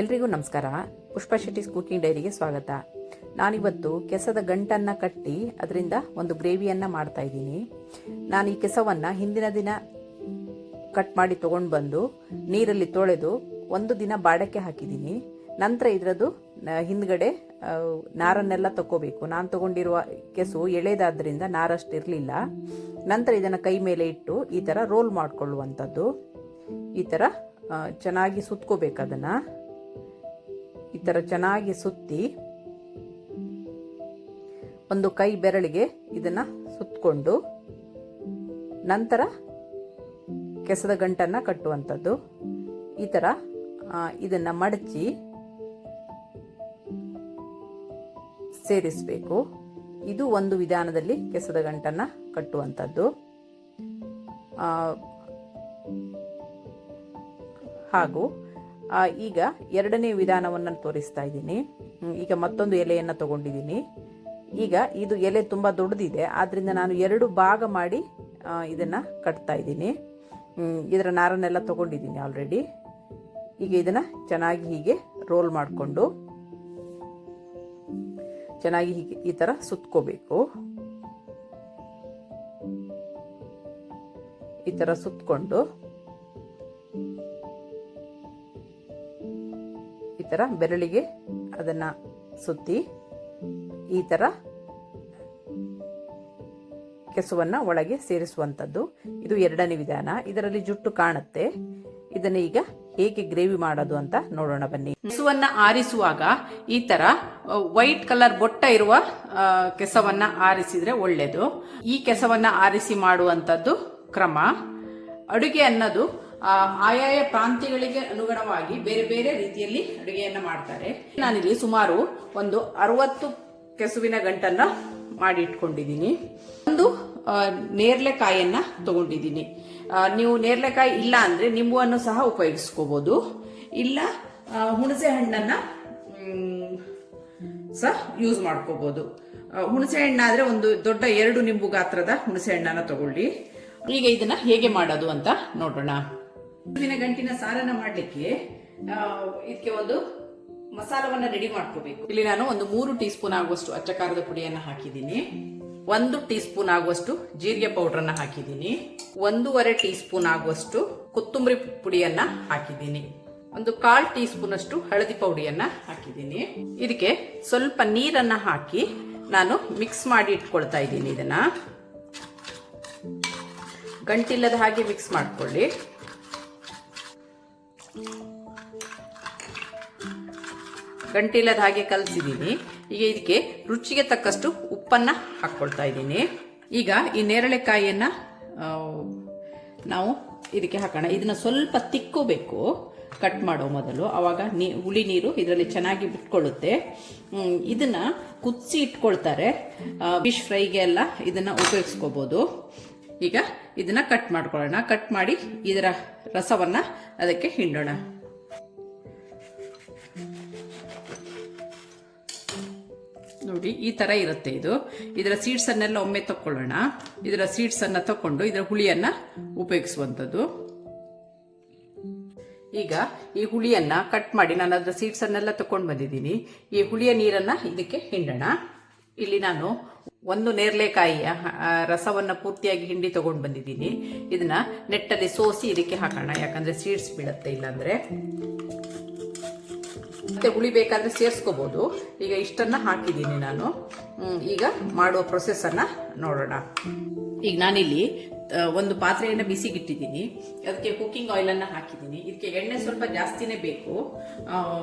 ಎಲ್ರಿಗೂ ನಮಸ್ಕಾರ. ಪುಷ್ಪಾ ಶೆಟ್ಟಿಸ್ ಕುಕಿಂಗ್ ಡೈರಿಗೆ ಸ್ವಾಗತ. ನಾನಿವತ್ತು ಕೆಸದ ಗಂಟನ್ನು ಕಟ್ಟಿ ಅದರಿಂದ ಒಂದು ಗ್ರೇವಿಯನ್ನು ಮಾಡ್ತಾ ಇದ್ದೀನಿ. ನಾನು ಈ ಕೆಸವನ್ನು ಹಿಂದಿನ ದಿನ ಕಟ್ ಮಾಡಿ ತೊಗೊಂಡು ಬಂದು ನೀರಲ್ಲಿ ತೊಳೆದು ಒಂದು ದಿನ ಬಾಡಕ್ಕೆ ಹಾಕಿದ್ದೀನಿ. ನಂತರ ಇದರದ್ದು ಹಿಂದ್ಗಡೆ ನಾರನ್ನೆಲ್ಲ ತಗೋಬೇಕು. ನಾನು ತಗೊಂಡಿರುವ ಕೆಸು ಎಳೆದಾದ್ರಿಂದ ನಾರಷ್ಟು ಇರಲಿಲ್ಲ. ನಂತರ ಇದನ್ನು ಕೈ ಮೇಲೆ ಇಟ್ಟು ಈ ಥರ ರೋಲ್ ಮಾಡಿಕೊಳ್ಳುವಂಥದ್ದು. ಈ ಥರ ಚೆನ್ನಾಗಿ ಸುತ್ಕೋಬೇಕು. ಅದನ್ನು ಈ ಥರ ಚೆನ್ನಾಗಿ ಸುತ್ತಿ ಒಂದು ಕೈ ಬೆರಳಿಗೆ ಇದನ್ನು ಸುತ್ತಕೊಂಡು ನಂತರ ಕೆಸದ ಗಂಟನ್ನು ಕಟ್ಟುವಂಥದ್ದು. ಈ ಥರ ಇದನ್ನು ಮಡಚಿ ಸೇರಿಸಬೇಕು. ಇದು ಒಂದು ವಿಧಾನದಲ್ಲಿ ಕೆಸದ ಗಂಟನ್ನು ಕಟ್ಟುವಂಥದ್ದು. ಹಾಗೂ ಈಗ ಎರಡನೇ ವಿಧಾನವನ್ನು ತೋರಿಸ್ತಾ ಇದ್ದೀನಿ. ಈಗ ಮತ್ತೊಂದು ಎಲೆಯನ್ನು ತಗೊಂಡಿದ್ದೀನಿ. ಈಗ ಇದು ಎಲೆ ತುಂಬ ದೊಡ್ಡದಿದೆ, ಆದ್ದರಿಂದ ನಾನು ಎರಡು ಭಾಗ ಮಾಡಿ ಇದನ್ನು ಕಟ್ತಾ ಇದ್ದೀನಿ. ಇದರ ನಾರನ್ನೆಲ್ಲ ತಗೊಂಡಿದ್ದೀನಿ ಆಲ್ರೆಡಿ. ಈಗ ಇದನ್ನು ಚೆನ್ನಾಗಿ ಹೀಗೆ ರೋಲ್ ಮಾಡಿಕೊಂಡು ಚೆನ್ನಾಗಿ ಹೀಗೆ ಈ ಥರ ಸುತ್ಕೋಬೇಕು. ಈ ಥರ ಸುತ್ತಕೊಂಡು ಈ ಥರ ಬೆರಳಿಗೆ ಅದನ್ನು ಸುತ್ತಿ ಈ ಥರ ಕೆಸುವನ್ನು ಒಳಗೆ ಸೇರಿಸುವಂಥದ್ದು. ಇದು ಎರಡನೇ ವಿಧಾನ. ಇದರಲ್ಲಿ ಜುಟ್ಟು ಕಾಣುತ್ತೆ. ಇದನ್ನು ಈಗ ಹೇಗೆ ಗ್ರೇವಿ ಮಾಡೋದು ಅಂತ ನೋಡೋಣ ಬನ್ನಿ. ಕೆಸುವನ್ನು ಆರಿಸುವಾಗ ಈ ತರ ವೈಟ್ ಕಲರ್ ಬೊಟ್ಟ ಇರುವ ಕೆಸವನ್ನ ಆರಿಸಿದ್ರೆ ಒಳ್ಳೆಯದು. ಈ ಕೆಸವನ್ನ ಆರಿಸಿ ಮಾಡುವಂಥದ್ದು ಕ್ರಮ. ಅಡುಗೆ ಅನ್ನೋದು ಆಯಾಯ ಪ್ರಾಂತ್ಯಗಳಿಗೆ ಅನುಗುಣವಾಗಿ ಬೇರೆ ಬೇರೆ ರೀತಿಯಲ್ಲಿ ಅಡುಗೆಯನ್ನ ಮಾಡ್ತಾರೆ. ನಾನಿಲ್ಲಿ ಸುಮಾರು ಒಂದು 60 ಕೆಸುವಿನ ಗಂಟನ್ನ ಮಾಡಿ ಇಟ್ಕೊಂಡಿದ್ದೀನಿ. ಒಂದು ನೇರಳೆಕಾಯಿಯನ್ನ ತಗೊಂಡಿದ್ದೀನಿ. ನೀವು ನೇರಳೆಕಾಯಿ ಇಲ್ಲ ಅಂದ್ರೆ ನಿಂಬುವನ್ನು ಸಹ ಉಪಯೋಗಿಸ್ಕೋಬಹುದು, ಇಲ್ಲ ಹುಣಸೆ ಹಣ್ಣನ್ನ ಸಹ ಯೂಸ್ ಮಾಡ್ಕೋಬಹುದು. ಹುಣಸೆ ಹಣ್ಣಾದ್ರೆ ಒಂದು ದೊಡ್ಡ 2 ನಿಂಬು ಗಾತ್ರದ ಹುಣಸೆ ಹಣ್ಣನ್ನ ತಗೊಳ್ಳಿ. ಈಗ ಇದನ್ನ ಹೇಗೆ ಮಾಡೋದು ಅಂತ ನೋಡೋಣ. ಗಂಟಿನ ಸಾರನ್ನ ಮಾಡ್ಲಿಕ್ಕೆ ಇದಕ್ಕೆ ಒಂದು ಮಸಾಲವನ್ನ ರೆಡಿ ಮಾಡ್ಕೋಬೇಕು. ಇಲ್ಲಿ ನಾನು ಒಂದು 3 ಟೀ ಸ್ಪೂನ್ ಆಗುವಷ್ಟು ಅಚ್ಚ ಖಾರದ ಪುಡಿಯನ್ನ ಹಾಕಿದ್ದೀನಿ. 1 ಟೀ ಸ್ಪೂನ್ ಆಗುವಷ್ಟು ಜೀರಿಗೆ ಪೌಡರ್ ಅನ್ನ ಹಾಕಿದ್ದೀನಿ. 1.5 ಟೀ ಸ್ಪೂನ್ ಆಗುವಷ್ಟು ಕೊತ್ತಂಬರಿ ಪುಡಿಯನ್ನ ಹಾಕಿದ್ದೀನಿ. ಒಂದು 1/4 ಟೀ ಸ್ಪೂನ್ ಅಷ್ಟು ಹಳದಿ ಪೌಡಿಯನ್ನ ಹಾಕಿದ್ದೀನಿ. ಇದಕ್ಕೆ ಸ್ವಲ್ಪ ನೀರನ್ನ ಹಾಕಿ ನಾನು ಮಿಕ್ಸ್ ಮಾಡಿ ಇಟ್ಕೊಳ್ತಾ ಇದ್ದೀನಿ. ಇದನ್ನ ಗಂಟಿಲ್ಲದ ಹಾಗೆ ಮಿಕ್ಸ್ ಮಾಡ್ಕೊಳ್ಳಿ. ಗಂಟಿಲ್ಲದ ಹಾಗೆ ಕಲಸಿದ್ದೀನಿ. ಈಗ ಇದಕ್ಕೆ ರುಚಿಗೆ ತಕ್ಕಷ್ಟು ಉಪ್ಪನ್ನ ಹಾಕ್ಕೊಳ್ತಾ ಇದ್ದೀನಿ. ಈಗ ಈ ನೇರಳೆಕಾಯಿಯನ್ನ ನಾವು ಇದಕ್ಕೆ ಹಾಕೋಣ. ಇದನ್ನ ಸ್ವಲ್ಪ ತಿಕ್ಕೋಬೇಕು ಕಟ್ ಮಾಡೋ ಮೊದಲು, ಅವಾಗ ಹುಳಿ ನೀರು ಇದರಲ್ಲಿ ಚೆನ್ನಾಗಿ ಬಿಟ್ಕೊಳ್ಳುತ್ತೆ. ಇದನ್ನ ಕುದಿಸಿ ಇಟ್ಕೊಳ್ತಾರೆ. ಫಿಶ್ ಫ್ರೈಗೆ ಎಲ್ಲ ಇದನ್ನ ಉಪಯೋಗಿಸ್ಕೋಬಹುದು. ಈಗ ಇದನ್ನ ಕಟ್ ಮಾಡ್ಕೊಳ್ಳೋಣ. ಕಟ್ ಮಾಡಿ ಇದರ ರಸವನ್ನ ಅದಕ್ಕೆ ಹಿಂಡೋಣ. ನೋಡಿ, ಈ ತರ ಇರುತ್ತೆ ಇದು. ಇದರ ಸೀಡ್ಸ್ ಅನ್ನೆಲ್ಲ ಒಮ್ಮೆ ತಕೊಳ್ಳೋಣ. ಇದರ ಸೀಡ್ಸ್ ಅನ್ನ ತಕೊಂಡು ಇದರ ಹುಳಿಯನ್ನ ಉಪಯೋಗಿಸುವಂಥದ್ದು. ಈಗ ಈ ಹುಳಿಯನ್ನ ಕಟ್ ಮಾಡಿ ನಾನು ಅದರ ಸೀಡ್ಸ್ ಅನ್ನೆಲ್ಲ ತಕೊಂಡು ಬಂದಿದ್ದೀನಿ. ಈ ಹುಳಿಯ ನೀರನ್ನ ಇದಕ್ಕೆ ಹಿಂಡೋಣ. ಇಲ್ಲಿ ನಾನು ಒಂದು ನೇರಳೆಕಾಯಿಯ ರಸವನ್ನ ಪೂರ್ತಿಯಾಗಿ ಹಿಂಡಿ ತಗೊಂಡು ಬಂದಿದ್ದೀನಿ. ಇದನ್ನ ನೆಟ್ಟಲ್ಲಿ ಸೋಸಿ ಇದಕ್ಕೆ ಹಾಕೋಣ, ಯಾಕಂದ್ರೆ ಸೀಡ್ಸ್ ಬೀಳುತ್ತೆ ಇಲ್ಲಾಂದ್ರೆ. ಮತ್ತೆ ಹುಳಿ ಬೇಕಾದ್ರೆ ಸೇರಿಸ್ಕೋಬಹುದು. ಈಗ ಇಷ್ಟನ್ನ ಹಾಕಿದ್ದೀನಿ ನಾನು. ಈಗ ಮಾಡುವ ಪ್ರೊಸೆಸ್ ಅನ್ನ ನೋಡೋಣ. ಈಗ ನಾನಿಲ್ಲಿ ಒಂದು ಪಾತ್ರೆಯನ್ನ ಬಿಸಿಗಿಟ್ಟಿದ್ದೀನಿ. ಅದಕ್ಕೆ ಕುಕಿಂಗ್ ಆಯಿಲ್ ಅನ್ನ ಹಾಕಿದ್ದೀನಿ. ಇದಕ್ಕೆ ಎಣ್ಣೆ ಸ್ವಲ್ಪ ಜಾಸ್ತಿನೇ ಬೇಕು.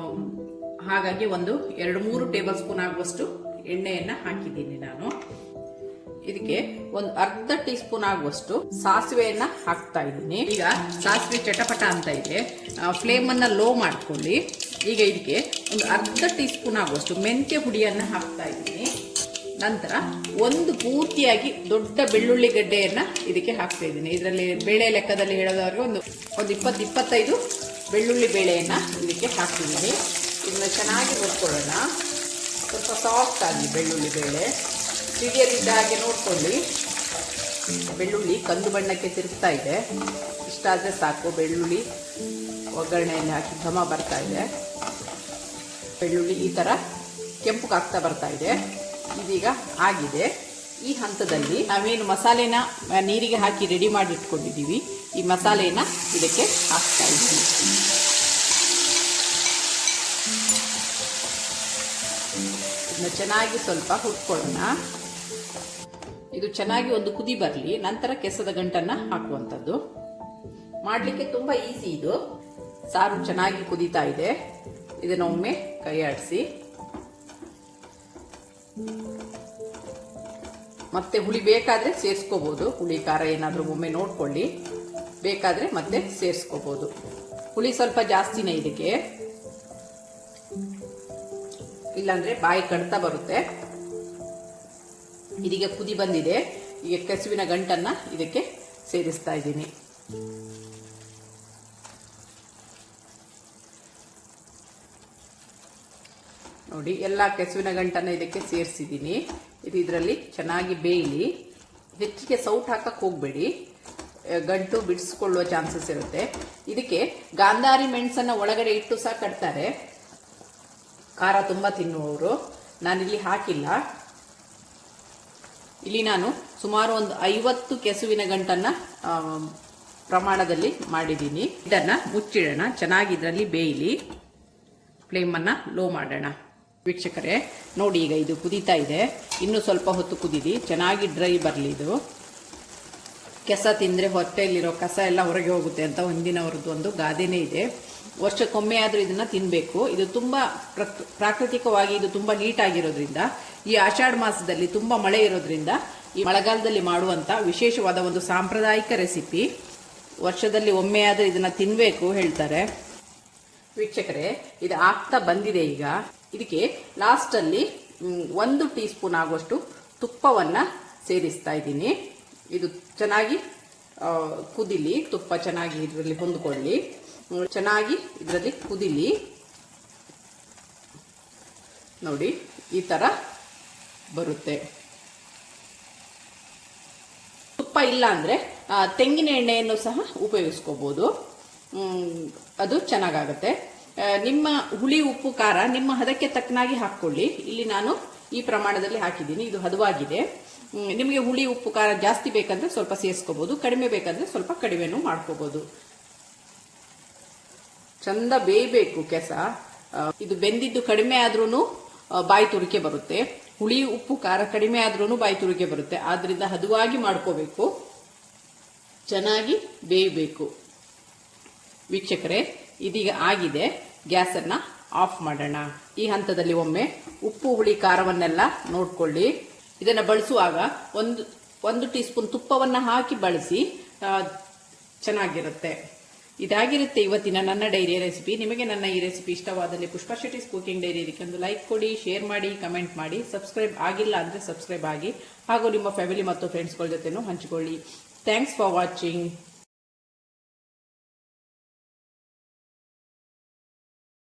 ಹಾಗಾಗಿ ಒಂದು 2-3 ಟೇಬಲ್ ಸ್ಪೂನ್ ಆಗುವಷ್ಟು ಎಣ್ಣೆಯನ್ನ ಹಾಕಿದ್ದೀನಿ ನಾನು. ಇದಕ್ಕೆ ಒಂದು ಅರ್ಧ ಟೀ ಸ್ಪೂನ್ ಆಗುವಷ್ಟು ಸಾಸಿವೆಯನ್ನ ಹಾಕ್ತಾ ಇದ್ದೀನಿ. ಈಗ ಸಾಸಿವೆ ಚಟಪಟ ಅಂತ ಇದೆ. ಫ್ಲೇಮ್ ಅನ್ನ ಲೋ ಮಾಡ್ಕೊಳ್ಳಿ. ಈಗ ಇದಕ್ಕೆ ಒಂದು ಅರ್ಧ ಟೀ ಸ್ಪೂನ್ ಆಗುವಷ್ಟು ಮೆಂತ್ಯ ಪುಡಿಯನ್ನ ಹಾಕ್ತಾ ಇದ್ದೀನಿ. ನಂತರ ಒಂದು ಪೂರ್ತಿಯಾಗಿ ದೊಡ್ಡ ಬೆಳ್ಳುಳ್ಳಿ ಗಡ್ಡೆಯನ್ನ ಇದಕ್ಕೆ ಹಾಕ್ತಾ ಇದ್ದೀನಿ. ಇದರಲ್ಲಿ ಬೇಳೆ ಲೆಕ್ಕದಲ್ಲಿ ಹೇಳೋದಾದ್ರೆ ಒಂದು 20-25 ಬೆಳ್ಳುಳ್ಳಿ ಬೇಳೆಯನ್ನ ಇದಕ್ಕೆ ಹಾಕ್ತಿದ್ದೀನಿ. ಇದನ್ನ ಚೆನ್ನಾಗಿ ಹುರ್ಕೊಳ್ಳೋಣ. ಸ್ವಲ್ಪ ಸಾಫ್ಟ್ ಆಗಿ ಬೆಳ್ಳುಳ್ಳಿ ಬೇಳೆ ಸಿಡಿಯಲಿದ್ದ ಹಾಗೆ ನೋಡ್ಕೊಳ್ಳಿ. ಬೆಳ್ಳುಳ್ಳಿ ಕಂದು ಬಣ್ಣಕ್ಕೆ ತಿರುಗ್ತಾ ಇದೆ. ಇಷ್ಟಾದರೆ ಸಾಕು. ಬೆಳ್ಳುಳ್ಳಿ ಒಗ್ಗರಣೆಯಲ್ಲಿ ಹಾಕಿ ಘಮ ಬರ್ತಾ ಇದೆ. ಬೆಳ್ಳುಳ್ಳಿ ಈ ಥರ ಕೆಂಪುಗಾಗ್ತಾ ಬರ್ತಾ ಇದೆ. ಇದೀಗ ಆಗಿದೆ. ಈ ಹಂತದಲ್ಲಿ ನಾವೇನು ಮಸಾಲೆನ ನೀರಿಗೆ ಹಾಕಿ ರೆಡಿ ಮಾಡಿ ಇಟ್ಕೊಂಡಿದ್ದೀವಿ, ಈ ಮಸಾಲೆನ ಇದಕ್ಕೆ ಹಾಕ್ತಾ ಇದ್ದೀವಿ. ಇದನ್ನ ಚೆನ್ನಾಗಿ ಸ್ವಲ್ಪ ಹುರ್ಕೊಳ್ಳೋಣ. ಇದು ಚೆನ್ನಾಗಿ ಒಂದು ಕುದಿ ಬರಲಿ, ನಂತರ ಕೆಸದ ಗಂಟನ್ನ ಹಾಕುವಂಥದ್ದು. ಮಾಡಲಿಕ್ಕೆ ತುಂಬಾ ಈಸಿ ಇದು. ಸಾರು ಚೆನ್ನಾಗಿ ಕುದೀತಾ ಇದೆ. ಇದನ್ನ ಒಮ್ಮೆ ಕೈ ಆಡಿಸಿ, ಮತ್ತೆ ಹುಳಿ ಬೇಕಾದ್ರೆ ಸೇರಿಸ್ಕೋಬಹುದು. ಹುಳಿ ಖಾರ ಏನಾದರೂ ಒಮ್ಮೆ ನೋಡ್ಕೊಳ್ಳಿ, ಬೇಕಾದ್ರೆ ಮತ್ತೆ ಸೇರಿಸ್ಕೋಬಹುದು. ಹುಳಿ ಸ್ವಲ್ಪ ಜಾಸ್ತಿನೇ ಇದಕ್ಕೆ, ಇಲ್ಲಾಂದ್ರೆ ಬಾಯಿ ಕಡ್ತಾ ಬರುತ್ತೆ. ಇದೀಗ ಕುದಿ ಬಂದಿದೆ. ಈಗ ಕೆಸುವಿನ ಗಂಟನ್ನ ಇದಕ್ಕೆ ಸೇರಿಸ್ತಾ ಇದ್ದೀನಿ. ನೋಡಿ, ಎಲ್ಲ ಕೆಸುವಿನ ಗಂಟನ್ನ ಇದಕ್ಕೆ ಸೇರಿಸಿದ್ದೀನಿ. ಇದು ಇದರಲ್ಲಿ ಚೆನ್ನಾಗಿ ಬೇಯಲಿ. ಹೆಚ್ಚಿಗೆ ಸೌಟ್ ಹಾಕಕ್ಕೆ ಹೋಗಬೇಡಿ, ಗಂಟು ಬಿಡಿಸ್ಕೊಳ್ಳುವ ಚಾನ್ಸಸ್ ಇರುತ್ತೆ. ಇದಕ್ಕೆ ಗಾಂಧಾರಿ ಮೆಣಸನ್ನ ಒಳಗಡೆ ಇಟ್ಟು ಸಹ ಕಟ್ತಾರೆ, ಖಾರ ತುಂಬ ತಿನ್ನುವವರು. ನಾನಿಲ್ಲಿ ಹಾಕಿಲ್ಲ. ಇಲ್ಲಿ ನಾನು ಸುಮಾರು ಒಂದು 50 ಕೆಸುವಿನ ಗಂಟನ್ನ ಪ್ರಮಾಣದಲ್ಲಿ ಮಾಡಿದ್ದೀನಿ. ಇದನ್ನ ಮುಚ್ಚಿಡೋಣ, ಚೆನ್ನಾಗಿ ಇದರಲ್ಲಿ ಬೇಯಲಿ. ಫ್ಲೇಮನ್ನು ಲೋ ಮಾಡೋಣ. ವೀಕ್ಷಕರೇ ನೋಡಿ, ಈಗ ಇದು ಕುದೀತಾ ಇದೆ. ಇನ್ನು ಸ್ವಲ್ಪ ಹೊತ್ತು ಕುದೀಲಿ, ಚೆನ್ನಾಗಿ ಡ್ರೈ ಬರಲಿ. ಇದು ಕೆಸ ತಿಂದರೆ ಹೊಟ್ಟೆಯಲ್ಲಿರೋ ಕಸ ಎಲ್ಲ ಹೊರಗೆ ಹೋಗುತ್ತೆ ಅಂತ ಒಂದಿನವರದ್ದು ಒಂದು ಗಾದೆನೇ ಇದೆ. ವರ್ಷಕ್ಕೊಮ್ಮೆ ಆದರೂ ಇದನ್ನ ತಿನ್ನಬೇಕು. ಇದು ತುಂಬ ಪ್ರಾಕೃತಿಕವಾಗಿ ಇದು ತುಂಬ ನೀಟಾಗಿರೋದ್ರಿಂದ, ಈ ಆಷಾಢ ಮಾಸದಲ್ಲಿ ತುಂಬ ಮಳೆ ಇರೋದ್ರಿಂದ ಈ ಮಳೆಗಾಲದಲ್ಲಿ ಮಾಡುವಂಥ ವಿಶೇಷವಾದ ಒಂದು ಸಾಂಪ್ರದಾಯಿಕ ರೆಸಿಪಿ. ವರ್ಷದಲ್ಲಿ ಒಮ್ಮೆ ಆದರೂ ಇದನ್ನ ತಿನ್ನಬೇಕು ಹೇಳ್ತಾರೆ. ವೀಕ್ಷಕರೇ, ಇದು ಆಗ್ತಾ ಬಂದಿದೆ. ಈಗ ಇದಕ್ಕೆ ಲಾಸ್ಟಲ್ಲಿ 1 ಟೀ ಸ್ಪೂನ್ ಆಗುವಷ್ಟು ತುಪ್ಪವನ್ನ ಸೇರಿಸ್ತಾ ಇದ್ದೀನಿ. ಇದು ಚೆನ್ನಾಗಿ ಕುದಿಲಿ, ತುಪ್ಪ ಚೆನ್ನಾಗಿ ಇದರಲ್ಲಿ ಹೊಂದ್ಕೊಳ್ಳಿ, ಚೆನ್ನಾಗಿ ಇದರಲ್ಲಿ ಕುದಿಲಿ. ನೋಡಿ, ಈ ತರ ಬರುತ್ತೆ. ತುಪ್ಪ ಇಲ್ಲ ಅಂದ್ರೆ ತೆಂಗಿನ ಎಣ್ಣೆಯನ್ನು ಸಹ ಉಪಯೋಗಿಸ್ಕೋಬಹುದು, ಅದು ಚೆನ್ನಾಗಾಗುತ್ತೆ. ನಿಮ್ಮ ಹುಳಿ ಉಪ್ಪು ಖಾರ ನಿಮ್ಮ ಹದಕ್ಕೆ ತಕ್ಕನಾಗಿ ಹಾಕ್ಕೊಳ್ಳಿ. ಇಲ್ಲಿ ನಾನು ಈ ಪ್ರಮಾಣದಲ್ಲಿ ಹಾಕಿದ್ದೀನಿ, ಇದು ಹದವಾಗಿದೆ. ನಿಮಗೆ ಹುಳಿ ಉಪ್ಪು ಖಾರ ಜಾಸ್ತಿ ಬೇಕಂದ್ರೆ ಸ್ವಲ್ಪ ಸೇರಿಸ್ಕೋಬಹುದು, ಕಡಿಮೆ ಬೇಕಂದ್ರೆ ಸ್ವಲ್ಪ ಕಡಿಮೆನೂ ಮಾಡ್ಕೋಬಹುದು. ಚಂದ ಬೇಯಬೇಕು ಕೆಸ. ಇದು ಬೆಂದಿದ್ದು ಕಡಿಮೆ ಆದ್ರೂ ಬಾಯಿ ತುರಿಕೆ ಬರುತ್ತೆ, ಹುಳಿ ಉಪ್ಪು ಖಾರ ಕಡಿಮೆ ಆದ್ರೂ ಬಾಯಿ ತುರಿಕೆ ಬರುತ್ತೆ. ಆದ್ರಿಂದ ಹದವಾಗಿ ಮಾಡ್ಕೋಬೇಕು, ಚೆನ್ನಾಗಿ ಬೇಯಬೇಕು. ವೀಕ್ಷಕರೇ, ಇದೀಗ ಆಗಿದೆ. ಗ್ಯಾಸನ್ನ ಆಫ್ ಮಾಡೋಣ. ಈ ಹಂತದಲ್ಲಿ ಒಮ್ಮೆ ಉಪ್ಪು ಹುಳಿ ಖಾರವನ್ನೆಲ್ಲ ನೋಡ್ಕೊಳ್ಳಿ. ಇದನ್ನ ಬಳಸುವಾಗ ಒಂದು ಟೀ ಸ್ಪೂನ್ ತುಪ್ಪವನ್ನ ಹಾಕಿ ಬಳಸಿ, ಚೆನ್ನಾಗಿರುತ್ತೆ. ಇದಾಗಿರುತ್ತೆ ಇವತ್ತಿನ ನನ್ನ ಡೈರಿ ರೆಸಿಪಿ. ನಿಮಗೆ ನನ್ನ ಈ ರೆಸಿಪಿ ಇಷ್ಟವಾದಲ್ಲಿ ಪುಷ್ಪಾ ಶೆಟ್ಟಿಸ್ ಕುಕಿಂಗ್ ಡೈರಿ ಇದಕ್ಕೆ ಒಂದು ಲೈಕ್ ಕೊಡಿ, ಶೇರ್ ಮಾಡಿ, ಕಮೆಂಟ್ ಮಾಡಿ. ಸಬ್ಸ್ಕ್ರೈಬ್ ಆಗಿಲ್ಲ ಅಂದ್ರೆ ಸಬ್ಸ್ಕ್ರೈಬ್ ಆಗಿ, ಹಾಗೂ ನಿಮ್ಮ ಫ್ಯಾಮಿಲಿ ಮತ್ತು ಫ್ರೆಂಡ್ಸ್ಗಳ ಜೊತೆನೂ ಹಂಚಿಕೊಳ್ಳಿ. Thanks for watching.